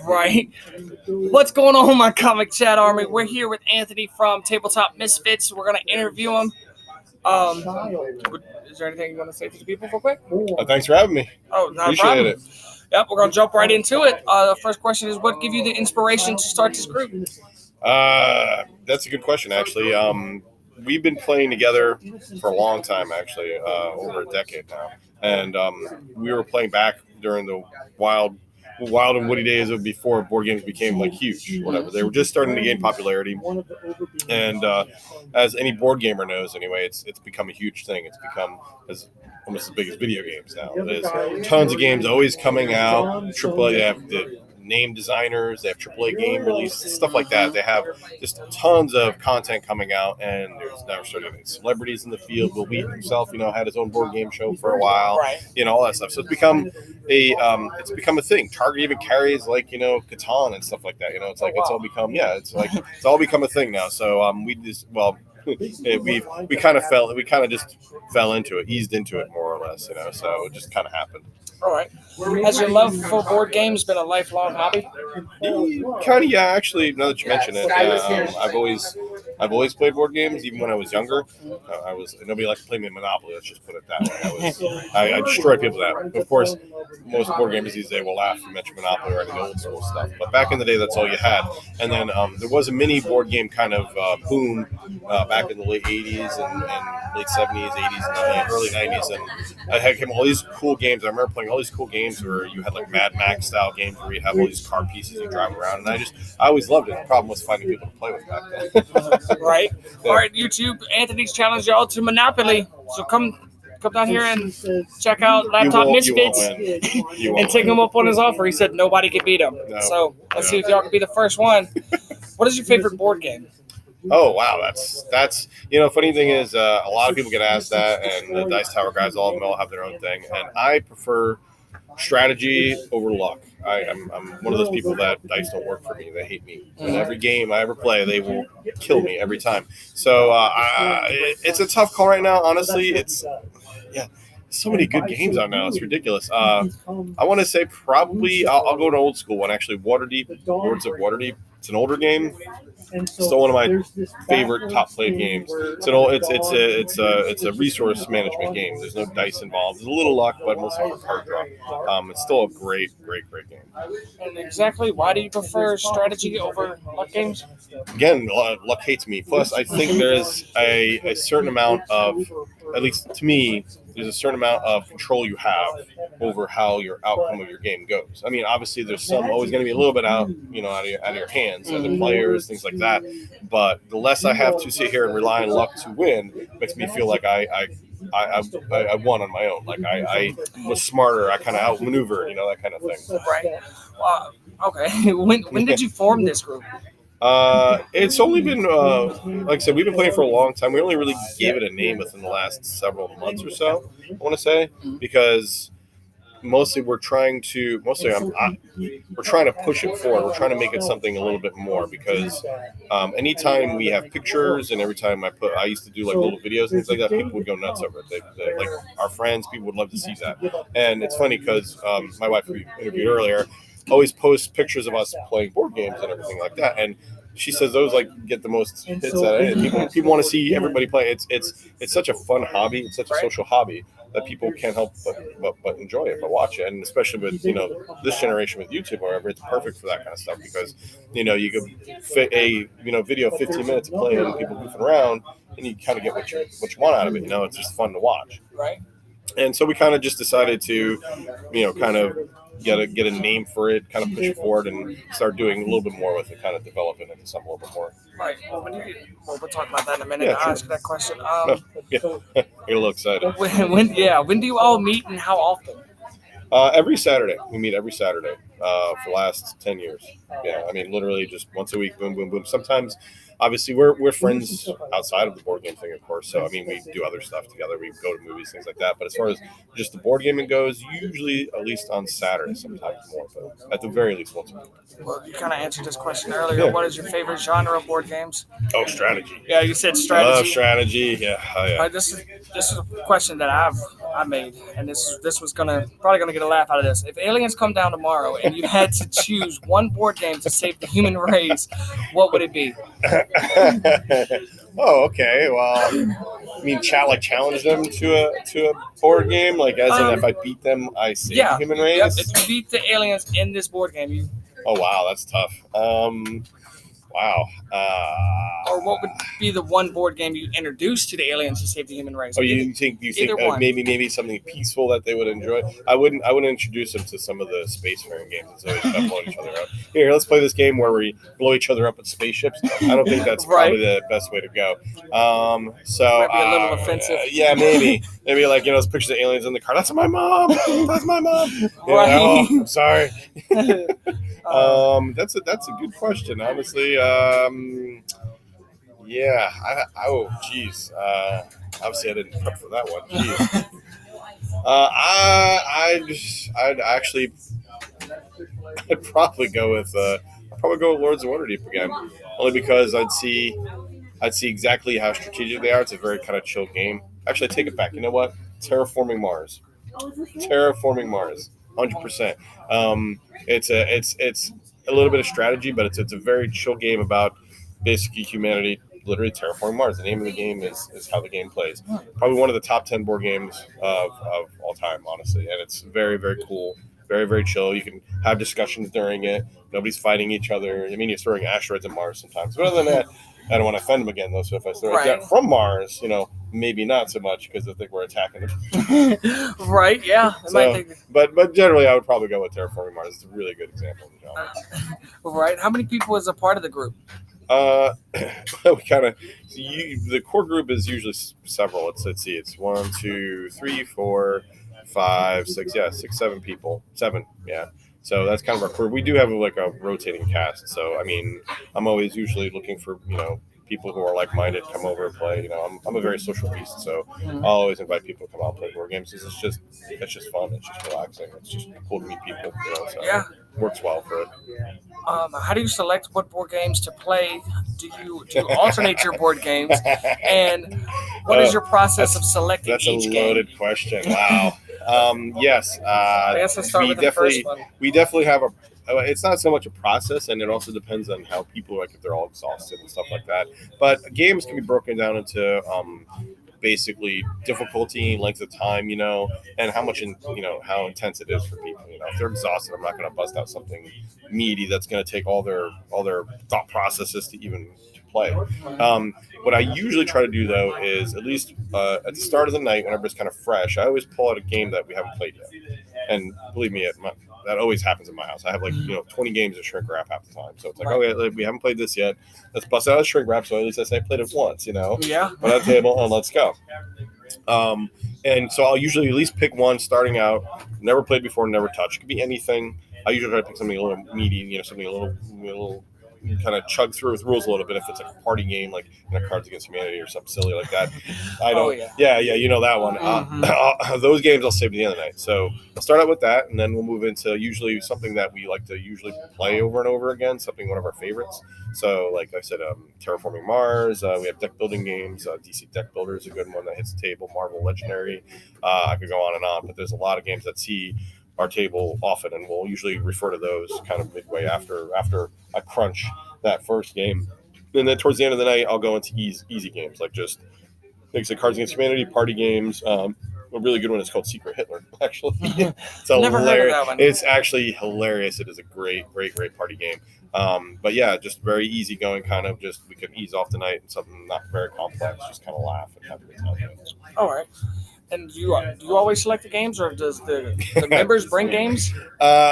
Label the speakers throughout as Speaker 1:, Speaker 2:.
Speaker 1: Right. What's going on, my comic chat army? We're here with Anthony from Tabletop Misfits. We're going to interview him. Is there anything you want to say to the people real quick?
Speaker 2: Thanks for having me.
Speaker 1: Oh, not
Speaker 2: Appreciate
Speaker 1: a problem.
Speaker 2: it.
Speaker 1: Yep, we're going to jump right into it. The first question is, what gave you the inspiration to start this group?
Speaker 2: That's a good question, actually. We've been playing together for a long time, actually, over a decade now. And we were playing back during the wild and woody days of before board games became like huge, whatever. They were just starting to gain popularity. And as any board gamer knows, anyway, it's become a huge thing. It's become almost as big as video games now. There's tons of games always coming out. They have the name designers, they have AAA game releases, stuff like that. They have just tons of content coming out, and there's now starting to be celebrities in the field. Will Wheaton himself, had his own board game show for a while, all that stuff. So it's become a thing. Target even carries Catan and stuff like that. It's like it's all become a thing now. So we kind of just fell into it, eased into it more or less, so it just kind of happened.
Speaker 1: All right. Has your love for board games been a lifelong hobby?
Speaker 2: Kind of, yeah. Actually, now that you mention it, I've always played board games, even when I was younger. Nobody liked to play me in Monopoly. Let's just put it that way. I destroyed people with that. Of course, most board games these days will laugh if you mention Monopoly or any old school stuff. But back in the day, that's all you had. And then there was a mini board game kind of boom back in the late 80s and late 70s, 80s, and early 90s. And I had all these cool games. I remember playing all these cool games where you had like Mad Max style games where you have all these car pieces you drive around. And I always loved it. The problem was finding people to play with back then.
Speaker 1: Right. Yeah. All right, YouTube. Anthony's challenged y'all to Monopoly. So come down here and check out Laptop Misfits and take him up on his offer. He said nobody could beat him. No, so let's see if y'all can be the first one. What is your favorite board game?
Speaker 2: Oh, wow. That's funny thing is a lot of people get asked that, and the Dice Tower guys, all of them all have their own thing. And I prefer strategy over luck. I'm one of those people that dice don't work for me. They hate me. And every game I ever play, they will kill me every time. So it's a tough call right now. Honestly, it's so many good games out now. It's ridiculous. I want to say probably I'll go to an old school one. Actually, Waterdeep, Lords of Waterdeep. It's an older game. Still one of my favorite top played games. It's a resource management game. There's no dice involved. There's a little luck, but mostly for card draw. It's still a great game.
Speaker 1: And exactly why do you prefer strategy over luck games?
Speaker 2: Again, luck hates me. Plus, I think there's a certain amount of, at least to me, there's a certain amount of control you have over how your outcome of your game goes. I mean, obviously, there's always going to be a little bit out of your hands, other players, things like that. But the less I have to sit here and rely on luck to win, makes me feel like I won on my own. Like I was smarter. I kind of outmaneuvered, that kind of thing.
Speaker 1: Right. Okay. When did you form this group?
Speaker 2: It's only been, like I said, we've been playing for a long time. We only really gave it a name within the last several months or so, I want to say, because mostly we're trying to push it forward. We're trying to make it something a little bit more because anytime we have pictures and every time I used to do like little videos and things like that, people would go nuts over it. They like our friends, people would love to see that. And it's funny because my wife, who we interviewed earlier, always posts pictures of us playing board games and everything like that. And she says those get the most hits out of it. People want to see everybody play. It's such a fun hobby. It's such a social hobby that people can't help but enjoy it, but watch it. And especially with this generation with YouTube or whatever, it's perfect for that kind of stuff because you could fit a video 15 minutes of playing and people goofing around, and you kind of get what you want out of it. It's just fun to watch.
Speaker 1: Right.
Speaker 2: And so we kind of just decided to kind of get a name for it, kind of push it forward, and start doing a little bit more with it, kind of develop it into something a little bit more.
Speaker 1: Right. We'll talk about that in a minute.
Speaker 2: Yeah,
Speaker 1: I'll ask that question.
Speaker 2: Get a little excited.
Speaker 1: When do you all meet and how often?
Speaker 2: Every Saturday. We meet every Saturday for the last 10 years. Yeah, I mean, literally just once a week, boom, boom, boom. Sometimes, obviously, we're friends outside of the board game thing, of course. So, I mean, we do other stuff together. We go to movies, things like that. But as far as just the board gaming goes, usually at least on Saturday, sometimes more. But at the very least once a week.
Speaker 1: Well, you kind of answered this question earlier. Yeah. What is your favorite genre of board games?
Speaker 2: Oh, strategy.
Speaker 1: Yeah, you said strategy.
Speaker 2: Strategy. Yeah. Oh, yeah.
Speaker 1: This is a question that I've I made, and this was probably gonna get a laugh out of this. If aliens come down tomorrow and you had to choose one board game to save the human race, what would it be?
Speaker 2: Oh, okay. Well, I mean, challenge them to a board game, like as in if I beat them, I save the human race.
Speaker 1: Yep. If you beat the aliens in this board game,
Speaker 2: Oh wow, that's tough. Wow.
Speaker 1: Or what would be the one board game you introduce to the aliens to save the human race?
Speaker 2: Oh, you think maybe something peaceful that they would enjoy? I wouldn't introduce them to some of the spacefaring games that always blowing each other up. Here, let's play this game where we blow each other up with spaceships. I don't think that's probably the best way to go. So
Speaker 1: might be a little offensive.
Speaker 2: Yeah, maybe like those pictures of aliens in the car. That's my mom. That's my mom.
Speaker 1: Right.
Speaker 2: Oh, I'm sorry. That's a good question, honestly. Yeah, obviously I didn't prep for that one. Jeez. I'd probably go with Lords of Waterdeep again, only because I'd see exactly how strategic they are. It's a very kind of chill game. Actually, I take it back. You know what? Terraforming Mars, 100%. It's a little bit of strategy, but it's a very chill game about basically humanity literally terraforming Mars. The name of the game is how the game plays. Probably one of the top 10 board games of all time, honestly. And it's very, very cool. Very, very chill. You can have discussions during it. Nobody's fighting each other. I mean, you're throwing asteroids at Mars sometimes. But other than that, I don't want to offend them again, though. So if I throw it from Mars, maybe not so much because I think we're attacking them.
Speaker 1: Right, yeah.
Speaker 2: But generally, I would probably go with Terraforming Mars. It's a really good example of the genre.
Speaker 1: Right. How many people is a part of the group?
Speaker 2: The core group is usually several. Let's see. It's 1, 2, 3, 4, 5, 6. Yeah, 6, 7 people. 7. Yeah. So that's kind of our crew. We do have like a rotating cast. So I mean, I'm always usually looking for people who are like-minded come over and play. I'm a very social beast, so I'll always invite people to come out and play board games. It's just fun. It's just relaxing. It's just cool to meet people. So it works well for it.
Speaker 1: How do you select what board games to play? Do you alternate your board games? And what is your process of selecting each game?
Speaker 2: That's a loaded question. Wow. Yes.
Speaker 1: I guess let's start with the first one.
Speaker 2: We definitely have it's not so much a process, and it also depends on how people, like if they're all exhausted and stuff like that. But games can be broken down into basically difficulty, length of time, and how much how intense it is for people. If they're exhausted, I'm not going to bust out something meaty that's going to take all their thought processes to even play. What I usually try to do though is at least at the start of the night when everybody's kind of fresh, I always pull out a game that we haven't played yet. And believe me, that always happens in my house. I have 20 games of shrink wrap half the time. So it's like, okay, we haven't played this yet. Let's bust out a shrink wrap. So at least I say I played it once,
Speaker 1: Yeah.
Speaker 2: Put on the table and let's go. And so I'll usually at least pick one starting out. Never played before, never touched. It could be anything. I usually try to pick something a little meaty, something a little kind of chug through with rules a little bit. If it's like a party game, like Cards Against Humanity or something silly like that, I don't. Yeah, that one. Mm-hmm. Those games I'll save to the end of the night. So I'll start out with that, and then we'll move into usually something that we like to usually play over and over again. One of our favorites. So, like I said, Terraforming Mars. We have deck building games. DC Deck Builder is a good one that hits the table. Marvel Legendary. I could go on and on, but there's a lot of games that see our table often, and we'll usually refer to those kind of midway after I crunch that first game. And then towards the end of the night, I'll go into easy games, like just things like Cards Against Humanity, party games. A really good one is called Secret Hitler, actually. It's
Speaker 1: never heard of that one.
Speaker 2: It's actually hilarious. It is a great party game. But yeah, just very easy going, kind of just we can ease off the night and something not very complex, just kind of laugh and have a good time.
Speaker 1: All right. And do you always select the games, or does the members bring games?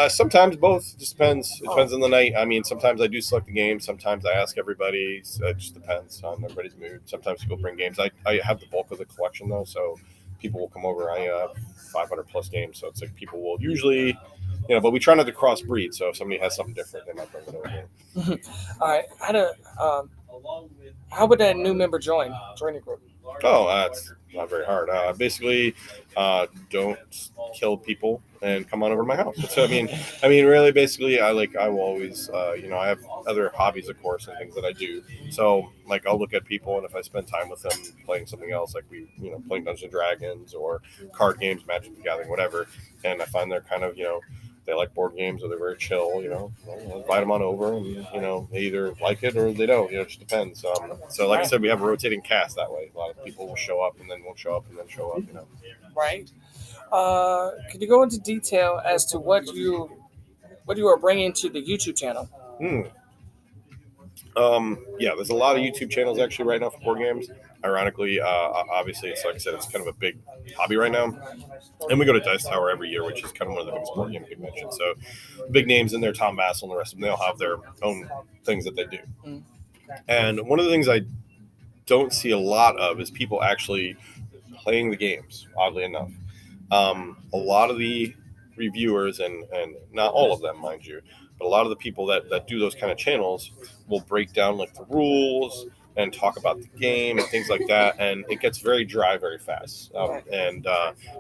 Speaker 2: Sometimes both. Just depends. It depends on the night. I mean, sometimes I do select the game. Sometimes I ask everybody. So it just depends on everybody's mood. Sometimes people bring games. I have the bulk of the collection, though, so people will come over. I have 500 plus games, so it's like people will usually, but we try not to crossbreed. So if somebody has something different, they might bring it over.
Speaker 1: All right. How would a new member join your group?
Speaker 2: Oh, it's not very hard. Basically, don't kill people and come on over to my house. So I mean, really, basically, I will always, I have other hobbies, of course, and things that I do. So like, I'll look at people, and if I spend time with them playing something else, like playing Dungeons and Dragons or card games, Magic the Gathering, whatever, and I find they're kind of, they like board games or they're very chill, I'll invite them on over, and they either like it or they don't. It just depends. So like I said, we have a rotating cast that way. A lot of people will show up and then won't show up and then show up.
Speaker 1: Right. Could you go into detail as to what you are bringing to the YouTube channel?
Speaker 2: Yeah, there's a lot of YouTube channels actually right now for board games. Ironically, obviously, it's like I said, it's kind of a big hobby right now. And we go to Dice Tower every year, which is kind of one of the biggest board game conventions. So big names in there, Tom Vassell and the rest of them, they all have their own things that they do. And one of the things I don't see a lot of is people actually playing the games, oddly enough. A lot of the reviewers, and not all of them, mind you, but a lot of the people that do those kind of channels will break down like the rules and talk about the game and things like that, and it gets very dry very fast. And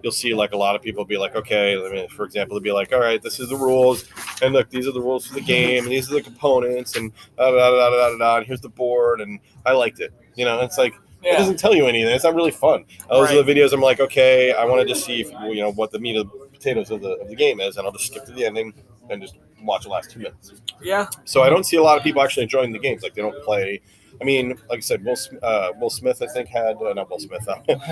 Speaker 2: you'll see like a lot of people be like, okay, for example, they'll be like, all right, this is the rules, and look, these are the rules for the game, and these are the components, and and here's the board, and I liked it. It's like, it doesn't tell you anything. It's not really fun. Those are the videos I'm like, okay, I want to just see if what the meat of the potatoes of the game is, and I'll just skip to the ending and just watch the last 2 minutes.
Speaker 1: Yeah.
Speaker 2: So I don't see a lot of people actually enjoying the games. Like, they don't play. I mean, like I said, Will Smith, I think, had not Will Smith.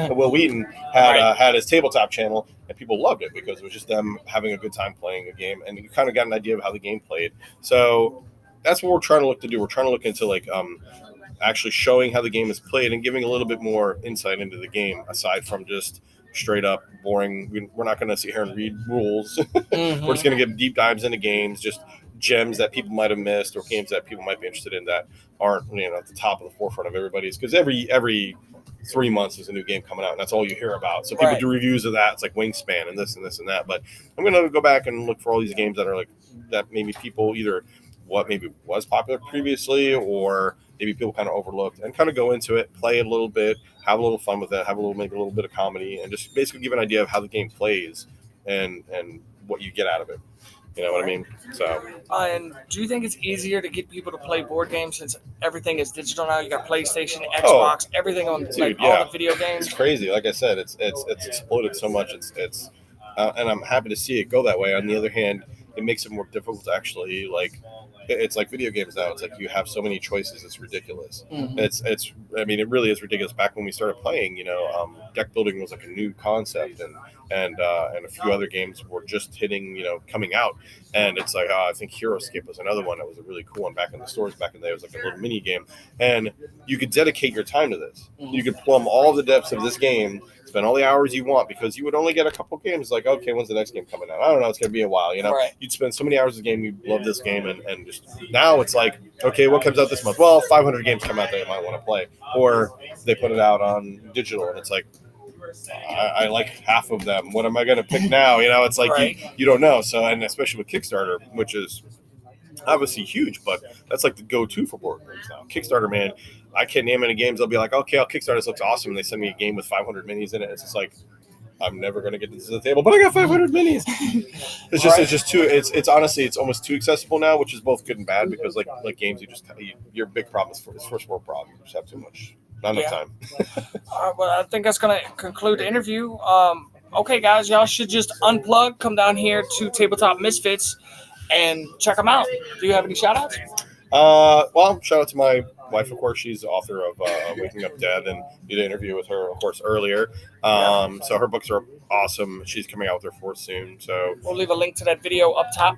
Speaker 2: Will Wheaton had his tabletop channel, and people loved it because it was just them having a good time playing a game, and you kind of got an idea of how the game played. So that's what we're trying to look to do. We're trying to look into like actually showing how the game is played and giving a little bit more insight into the game, aside from just straight up boring. We're not going to sit here and read rules. Mm-hmm. We're just going to give deep dives into games, just gems that people might have missed, or games that people might be interested in that aren't at the top of the forefront of everybody's, because every 3 months there's a new game coming out, and that's all you hear about. So people do reviews of that. It's like Wingspan and this and this and that. But I'm going to go back and look for all these games that are like that maybe people either what maybe was popular previously, or maybe people kind of overlooked, and kind of go into it, play it a little bit, have a little fun with it, maybe a little bit of comedy, and just basically give an idea of how the game plays and what you get out of it. You know what I mean? So.
Speaker 1: And do you think it's easier to get people to play board games since everything is digital now? You got PlayStation, Xbox, everything on all the video games.
Speaker 2: It's crazy. Like I said, it's exploded so much. It's and I'm happy to see it go that way. On the other hand, it makes it more difficult to actually like. It's like video games now. It's like you have so many choices. It's ridiculous. Mm-hmm. It really is ridiculous. Back when we started playing, deck building was like a new concept, and a few other games were just coming out. And it's like, I think HeroScape was another one that was a really cool one back in the stores back in the day. It was like a little mini game, and you could dedicate your time to this. Mm-hmm. You could plumb all the depths of this game, spend all the hours you want, because you would only get a couple games. Like, okay, when's the next game coming out? I don't know. It's going to be a while, Right. You'd spend so many hours of the game. You'd love this game. And just now it's like, okay, what comes out this month? Well, 500 games come out that you might want to play. Or they put it out on digital, and it's like, I like half of them. What am I going to pick now? It's like you don't know. So, and especially with Kickstarter, which is obviously huge, but that's like the go-to for board games now. Kickstarter, man, I can't name any games. I'll be like, okay, I'll Kickstarter. This looks awesome. And they send me a game with 500 minis in it. It's just like, I'm never going to get this to the table, but I got 500 minis. It's just too, it's honestly, it's almost too accessible now, which is both good and bad, because like games, your big problem is first world problem. You just have too much, not enough time.
Speaker 1: Well, I think that's going to conclude the interview. Okay, guys, y'all should just unplug, come down here to Tabletop Misfits and check them out. Do you have any shout outs?
Speaker 2: Well, shout out to my wife, of course. She's the author of Waking Up Dead, and did an interview with her, of course, earlier. So her books are awesome. She's coming out with her fourth soon. So
Speaker 1: we'll leave a link to that video up top.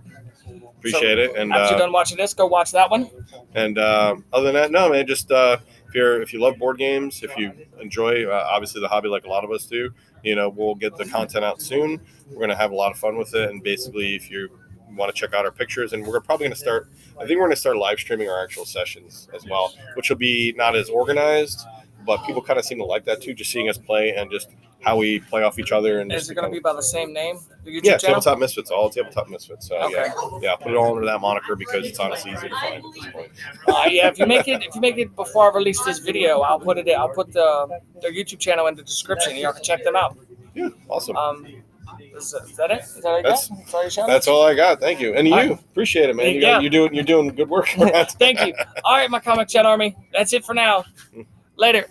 Speaker 2: Appreciate it. And
Speaker 1: after you're done watching this, go watch that one.
Speaker 2: And other than that, no, man, just if you love board games, if you enjoy obviously the hobby like a lot of us do, we'll get the content out soon. We're going to have a lot of fun with it. And basically, if you want to check out our pictures, and we're probably going to start, I think we're going to start live streaming our actual sessions as well, which will be not as organized, but people kind of seem to like that too, just seeing us play and just how we play off each other. And
Speaker 1: is it going to be by the same name? The YouTube
Speaker 2: yeah,
Speaker 1: channel?
Speaker 2: Tabletop Misfits, all Tabletop Misfits. So
Speaker 1: Okay.
Speaker 2: yeah, put it all under that moniker because it's honestly easy to find at this point.
Speaker 1: Yeah, if you make it before I release this video, I'll put their YouTube channel in the description. Y'all can check them out.
Speaker 2: Yeah, awesome.
Speaker 1: Is that it? Is that all you got?
Speaker 2: That's all I got. Thank you. And you,
Speaker 1: right.
Speaker 2: Appreciate it, man. You're doing good work.
Speaker 1: Thank you. All right, my Comic Chat Army. That's it for now. Later.